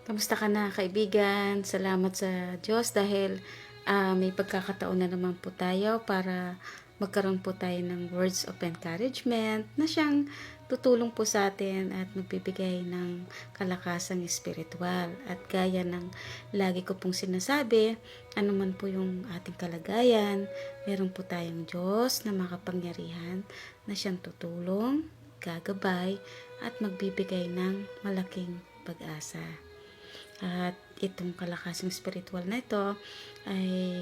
Kamusta ka na, kaibigan? Salamat sa Diyos dahil may pagkakataon na naman po tayo para magkaroon po tayo ng words of encouragement na siyang tutulong po sa atin at magbibigay ng kalakasang espiritual. At gaya ng lagi ko pong sinasabi, anuman po yung ating kalagayan, meron po tayong Diyos na makapangyarihan na siyang tutulong, gagabay at magbibigay ng malaking pag-asa. At itong kalakasang spiritual na ito ay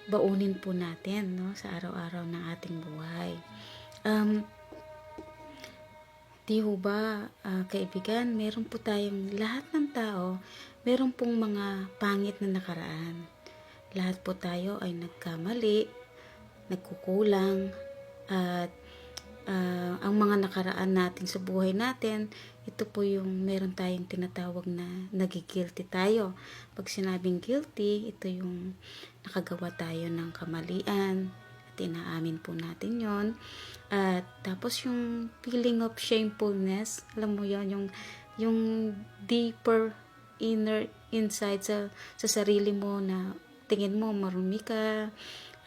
baunin po natin, no, sa araw-araw ng ating buhay. Di ho ba, kaibigan, meron po tayong lahat ng tao, meron pong mga pangit na nakaraan. Lahat po tayo ay nagkamali, nagkukulang, at ang mga nakaraan natin sa buhay natin, ito po yung meron tayong tinatawag na nagigilty tayo. Pag sinabing guilty, ito yung nakagawa tayo ng kamalian at inaamin po natin yon. At tapos yung feeling of shamefulness, alam mo yon, yung deeper inner inside sa sarili mo na tingin mo marumi ka,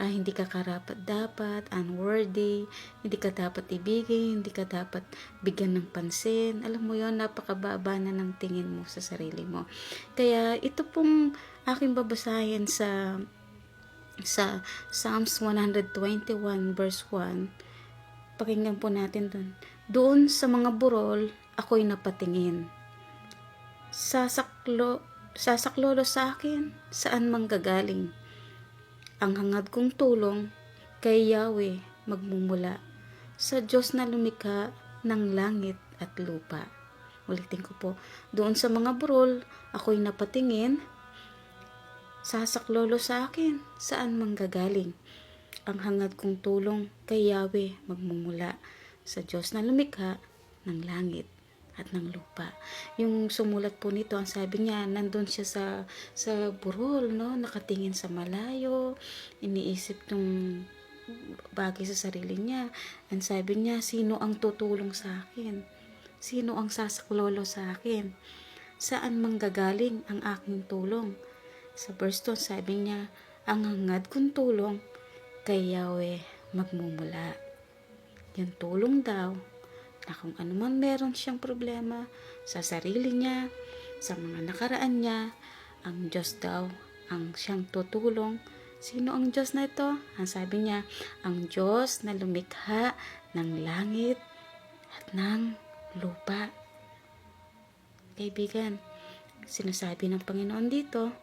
hindi ka karapat-dapat, unworthy, hindi ka dapat ibigin, hindi ka dapat bigyan ng pansin. Alam mo yon, napakababa na ng tingin mo sa sarili mo. Kaya ito pong aking babasahin sa Psalms 121 verse 1. Pakinggan po natin doon. Doon sa mga burol, ako'y napatingin. Sasaklolo sa akin, saan manggagaling? Ang hangad kong tulong kay Yahweh magmumula sa Diyos na lumikha ng langit at lupa. Ulitin ko po, doon sa mga burol, ako'y napatingin, sasaklolo sa akin, saan manggagaling? Ang hangad kong tulong kay Yahweh magmumula sa Diyos na lumikha ng langit at ng lupa. Yung sumulat po nito, ang sabi niya, nandun siya sa burol, no? Nakatingin sa malayo, iniisip nung bagay sa sarili niya. Ang sabi niya, sino ang tutulong sa akin? Sino ang sasaklolo sa akin? Saan manggagaling ang aking tulong? Sa verse 2, sabi niya, ang hangad kong tulong kay Yahweh magmumula. Yung tulong daw na kung ano man meron siyang problema sa sarili niya, sa mga nakaraan niya, ang Diyos daw ang siyang tutulong. Sino ang Diyos na ito? Ang sabi niya, ang Diyos na lumikha ng langit at ng lupa. Kaibigan, sinasabi ng Panginoon dito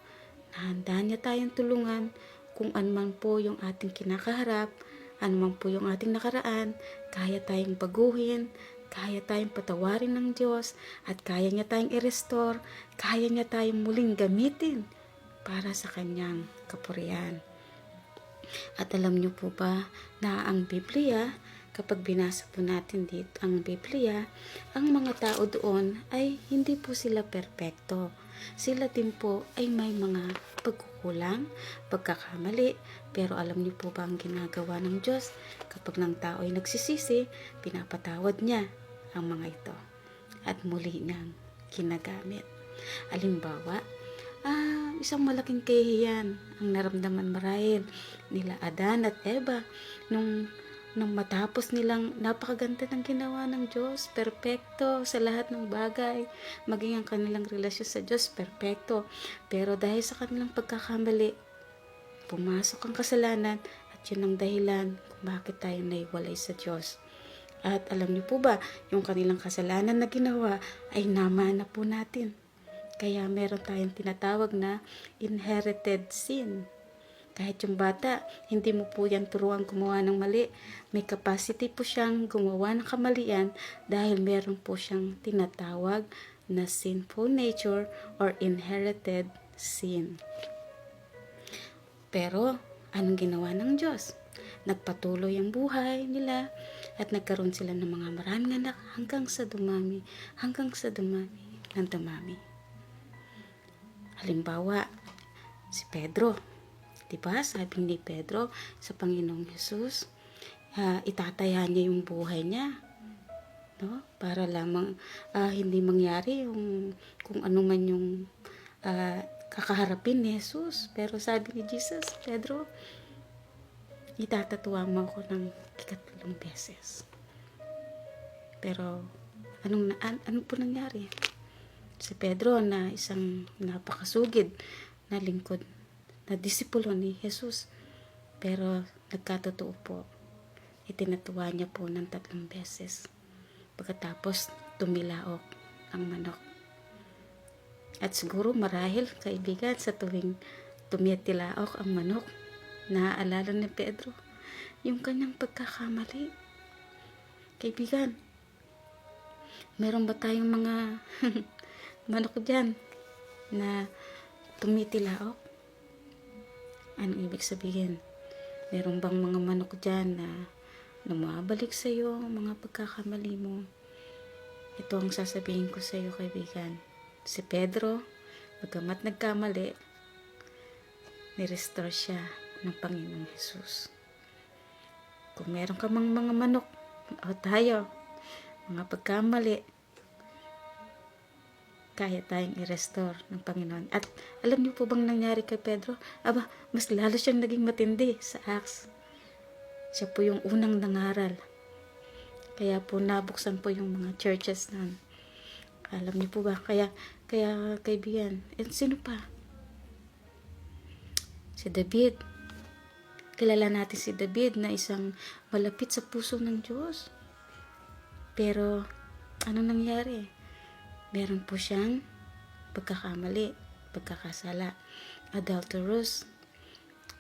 na handa niya tayong tulungan kung anuman po yung ating kinakaharap, anuman po yung ating nakaraan, kaya tayong baguhin, kaya tayong patawarin ng Diyos, at kaya niya tayong i-restore, kaya niya tayong muling gamitin para sa kanyang kapurihan. At alam niyo po ba na ang Biblia, kapag binasa po natin dito ang Biblia, ang mga tao doon ay hindi po sila perpekto. Sila din po ay may mga pagkukulang, pagkakamali, pero alam niyo po ba ang ginagawa ng Diyos? Kapag ng tao ay nagsisisi, pinapatawad niya ang mga ito at muli niyang ginagamit. Halimbawa, isang malaking kahihiyan ang naramdaman marahil nila Adan at Eva nung matapos nilang napakaganda ng ginawa ng Diyos, perpekto sa lahat ng bagay, maging ang kanilang relasyon sa Diyos, perpekto. Pero dahil sa kanilang pagkakamali, pumasok ang kasalanan at yun ang dahilan kung bakit tayo naiwalay sa Diyos. At alam niyo po ba, yung kanilang kasalanan na ginawa ay namana po natin. Kaya meron tayong tinatawag na inherited sin. Kahit yung bata, hindi mo po yan turuan gumawa ng mali. May capacity po siyang gumawa ng kamalian dahil meron po siyang tinatawag na sinful nature or inherited sin. Pero, anong ginawa ng Diyos? Nagpatuloy ang buhay nila at nagkaroon sila ng mga maraming anak hanggang sa dumami ng dumami. Halimbawa, si Pedro. Diba? Sabi ni Pedro sa Panginoong Jesus, itataya niya yung buhay niya, no? Para lamang hindi mangyari yung kung ano man yung kakaharapin ni Jesus. Pero sabi ni Jesus, Pedro, itatatuwa mo ako ng ikatlong beses. Pero ano po nangyari? Si Pedro na isang napakasugid na lingkod, na disipulo ni Jesus, pero nagkatotoo po, itinatuwa niya po ng 3 beses. Pagkatapos tumilaok ang manok. At siguro marahil, kaibigan, sa tuwing tumitilaok ang manok, naaalala ni Pedro yung kanyang pagkakamali. Kaibigan, meron ba tayong mga manok dyan na tumitilaok? Anong ibig sabihin? Meron bang mga manok dyan na bumabalik sa iyo, mga pagkakamali mo? Ito ang sasabihin ko sa iyo, kaibigan. Si Pedro, bagamat nagkamali, ni-restore siya ng Panginoong Jesus. Kung meron ka mang mga manok, o tayo, mga pagkamali, kaya tayong i-restore ng Panginoon. At alam niyo po bang nangyari kay Pedro? Mas lalo siyang naging matindi sa Acts. Siya po yung unang nangaral. Kaya po nabuksan po yung mga churches na. Alam niyo po ba? Kaya kaibigan, sino pa? Si David. Kilala natin si David na isang malapit sa puso ng Diyos. Pero, ano nangyari? Meron po siyang pagkakamali, pagkakasala, adulterous.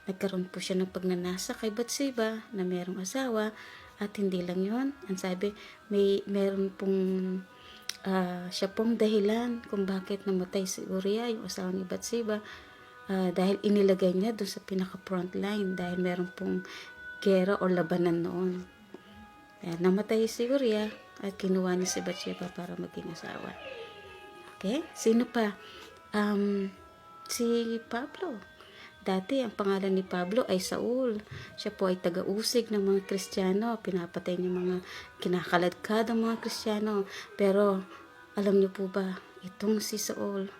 Nagkaroon po siya ng pagnanasa kay Bathsheba na merong asawa, at hindi lang yon. Ang sabi, meron pong siya pong dahilan kung bakit namatay si Uriah, yung asawa ni Bathsheba, dahil inilagay niya doon sa pinaka-front line dahil meron pong gera o labanan noon. Kaya namatay si Uriah at kinuha niya si Bathsheba para maging asawa. Okay? Sino pa? Si Pablo. Dati, ang pangalan ni Pablo ay Saul. Siya po ay taga-usig ng mga Kristiyano. Pinapatay niya mga kinakaladkad ng mga Kristiyano. Pero, alam niyo po ba, itong si Saul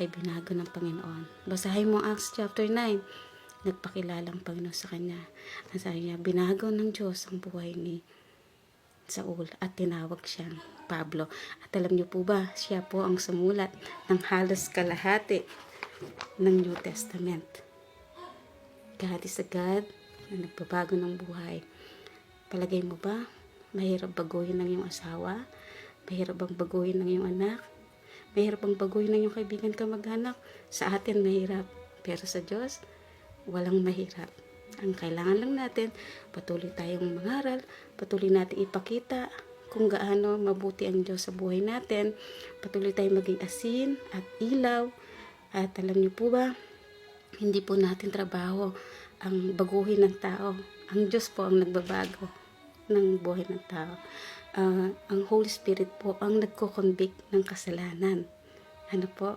ay binago ng Panginoon. Basahin mo Acts chapter 9. Nagpakilala ang Panginoon sa kanya. Ang sabi niya, binago ng Diyos ang buhay ni Saul at tinawag siyang Pablo. At alam niyo po ba, siya po ang sumulat ng halos kalahati ng New Testament. God is a God na nagbabago ng buhay. Palagay mo ba, mahirap baguhin ng iyong asawa? Mahirap bang baguhin ng iyong anak? Mahirap bang baguhin ng iyong kaibigan kamag-anak? Sa atin mahirap, pero sa Diyos, walang mahirap. Ang kailangan lang natin, patuloy tayong mangaral, patuloy natin ipakita kung gaano mabuti ang Diyos sa buhay natin, patuloy tayong maging asin at ilaw. At alam niyo po ba, hindi po natin trabaho ang baguhin ng tao. Ang Diyos po ang nagbabago ng buhay ng tao. Ang Holy Spirit po ang nagko-convict ng kasalanan. Ano po?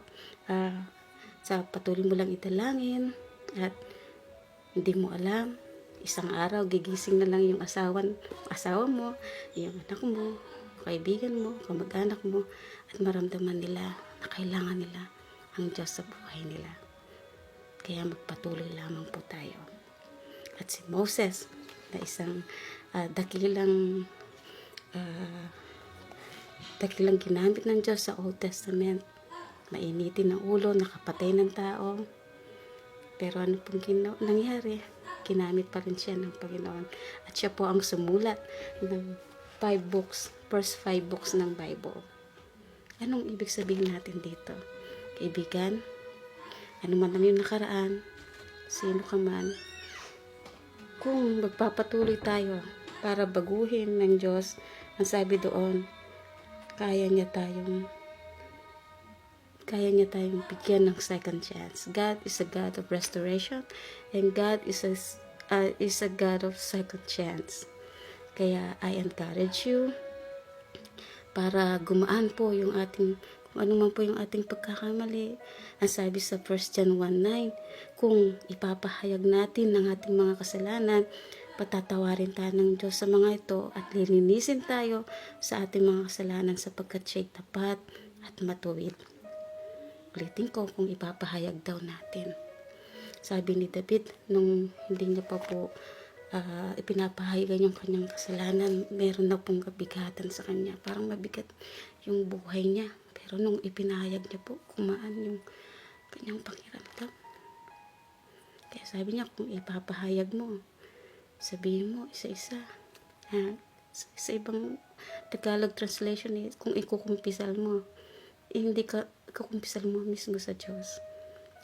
Sa patuloy mo lang italangin at hindi mo alam, isang araw gigising na lang yung asawa mo, yung anak mo, kaibigan mo, kamag-anak mo, at maramdaman nila na kailangan nila ang Diyos sa buhay nila. Kaya magpatuloy lamang po tayo. At si Moses, na isang dakilang ginamit ng Diyos sa Old Testament, mainitin ng ulo, nakapatay ng tao. Pero ano pong nangyari? Ginamit pa rin siya ng Panginoon. At siya po ang sumulat ng 5 books, first 5 books ng Bible. Anong ibig sabihin natin dito? Kaibigan, ano man ang iyong nakaraan, sino ka man, kung magpapatuloy tayo para baguhin ng Diyos, ang sabi doon, kaya niya tayong bigyan ng second chance. God is a God of restoration, and God is a God of second chance. Kaya I encourage you para gumaan po yung ating, kung ano man po yung ating pagkakamali. Ang sabi sa 1 John 1:9, kung ipapahayag natin ng ating mga kasalanan, patatawarin tayo ng Diyos sa mga ito at lilinisin tayo sa ating mga kasalanan sapagkat siya'y tapat at matuwid. Ulitin ko kung ipapahayag daw natin. Sabi ni David, nung hindi niya pa po ipinapahayagan yung kanyang kasalanan, meron na pong kabigatan sa kanya. Parang mabigat yung buhay niya. Pero nung ipinahayag niya po, kumaan yung kanyang pakiramdam. Kaya sabi niya, kung ipapahayag mo, sabihin mo isa-isa. Sa ibang Tagalog translation, kung ikukumpisal mo, hindi ka kukumpisal mo mismo sa Diyos.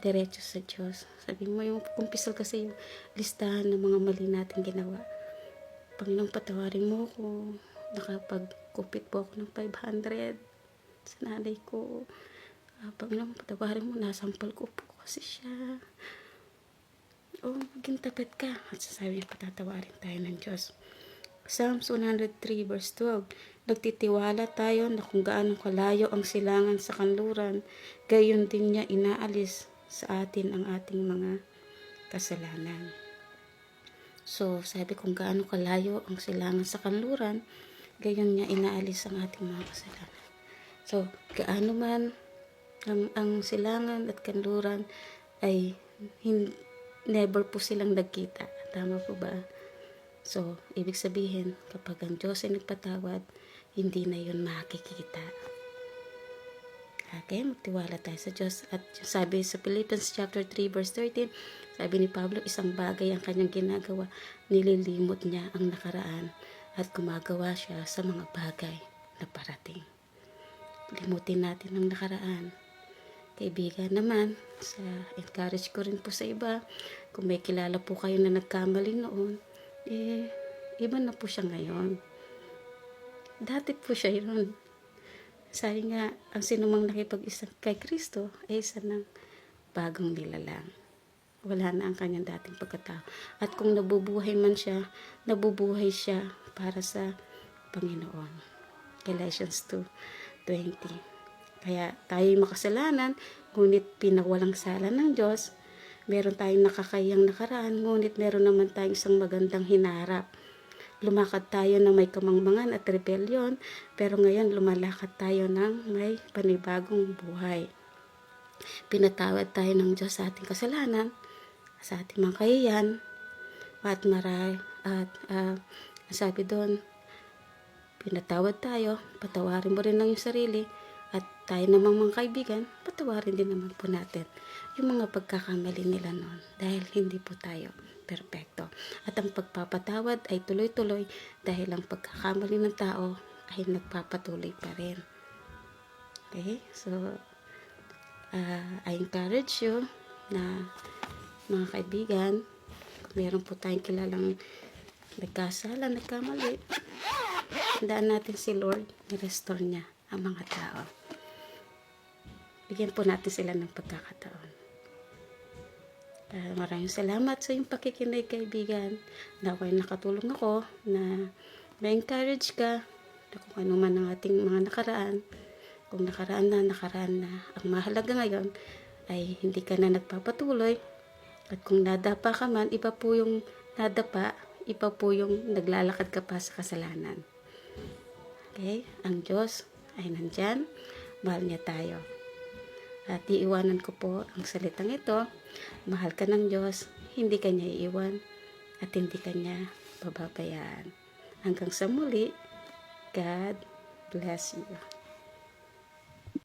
Diretso sa Diyos. Sabi mo, yung kumpisal kasi yung listahan ng mga mali natin ginawa. Panginoon, patawarin mo ako. Nakapagkupit po ako ng 500 sa nanay ko. Panginoon, patawarin mo, nasampal ko po kasi siya. Maging tapat ka. At sasabi niya, patatawarin tayo ng Diyos. Psalms 103 verse 12. Nagtitiwala tayo na kung gaano kalayo ang silangan sa kanluran, gayon din niya inaalis sa atin ang ating mga kasalanan. So, sabi kung gaano kalayo ang silangan sa kanluran, gayon niya inaalis ang ating mga kasalanan. So, gaano man ang silangan at kanluran ay never po silang nagkita. Tama po ba? So, ibig sabihin, kapag ang Diyos ay nagpatawad, hindi na yun makikita. Okay, magtiwala tayo sa Diyos. At sabi sa Philippians chapter 3 verse 13, sabi ni Pablo, isang bagay ang kanyang ginagawa, nililimot niya ang nakaraan at gumagawa siya sa mga bagay na parating. Limutin natin ang nakaraan. Kaibigan naman, encourage ko rin po sa iba, kung may kilala po kayo na nagkamali noon, iba na po siya ngayon. Dati po siya yun. Sabi nga, ang sinumang nakipag-isa kay Kristo ay isa ng bagong nilalang. Wala na ang kanyang dating pagkatao. At kung nabubuhay man siya, nabubuhay siya para sa Panginoon. Galatians 2:20. Kaya tayo'y makasalanan, ngunit pinawalang sala ng Diyos. Meron tayong nakakayang nakaraan, ngunit meron naman tayong isang magandang hinarap. Lumakad tayo na may kamangmangan at rebelyon, pero ngayon lumalakad tayo ng may panibagong buhay. Pinatawad tayo ng Diyos sa ating kasalanan, sa ating mga kahiyan, at sabi doon, pinatawad tayo, patawarin mo rin ng iyong sarili, at tayo namang mga kaibigan, patawarin din naman po natin yung mga pagkakamali nila noon, dahil hindi po tayo perpekto. At ang pagpapatawad ay tuloy-tuloy dahil ang pagkakamali ng tao ay nagpapatuloy pa rin. Okay? So, I encourage you na mga kaibigan, kung meron po tayong kilalang nagkasala, nagkamali, tandaan natin si Lord, i-restore niya ang mga tao. Bigyan po natin sila ng pagkakataon. Maraming salamat sa iyong pakikinig, kaibigan. Naway nakatulong ako na ma-encourage ka na kung ano man ang ating mga nakaraan. Kung nakaraan na. Ang mahalaga ngayon ay hindi ka na nagpapatuloy. At kung nadapa ka man, iba po yung nadapa, iba po yung naglalakad ka pa sa kasalanan. Okay? Ang Diyos ay nandyan. Mahal niya tayo. At iiwanan ko po ang salitang ito. Mahal ka ng Diyos, hindi ka niya iiwan at hindi ka niya pababayaan. Hanggang sa muli, God bless you.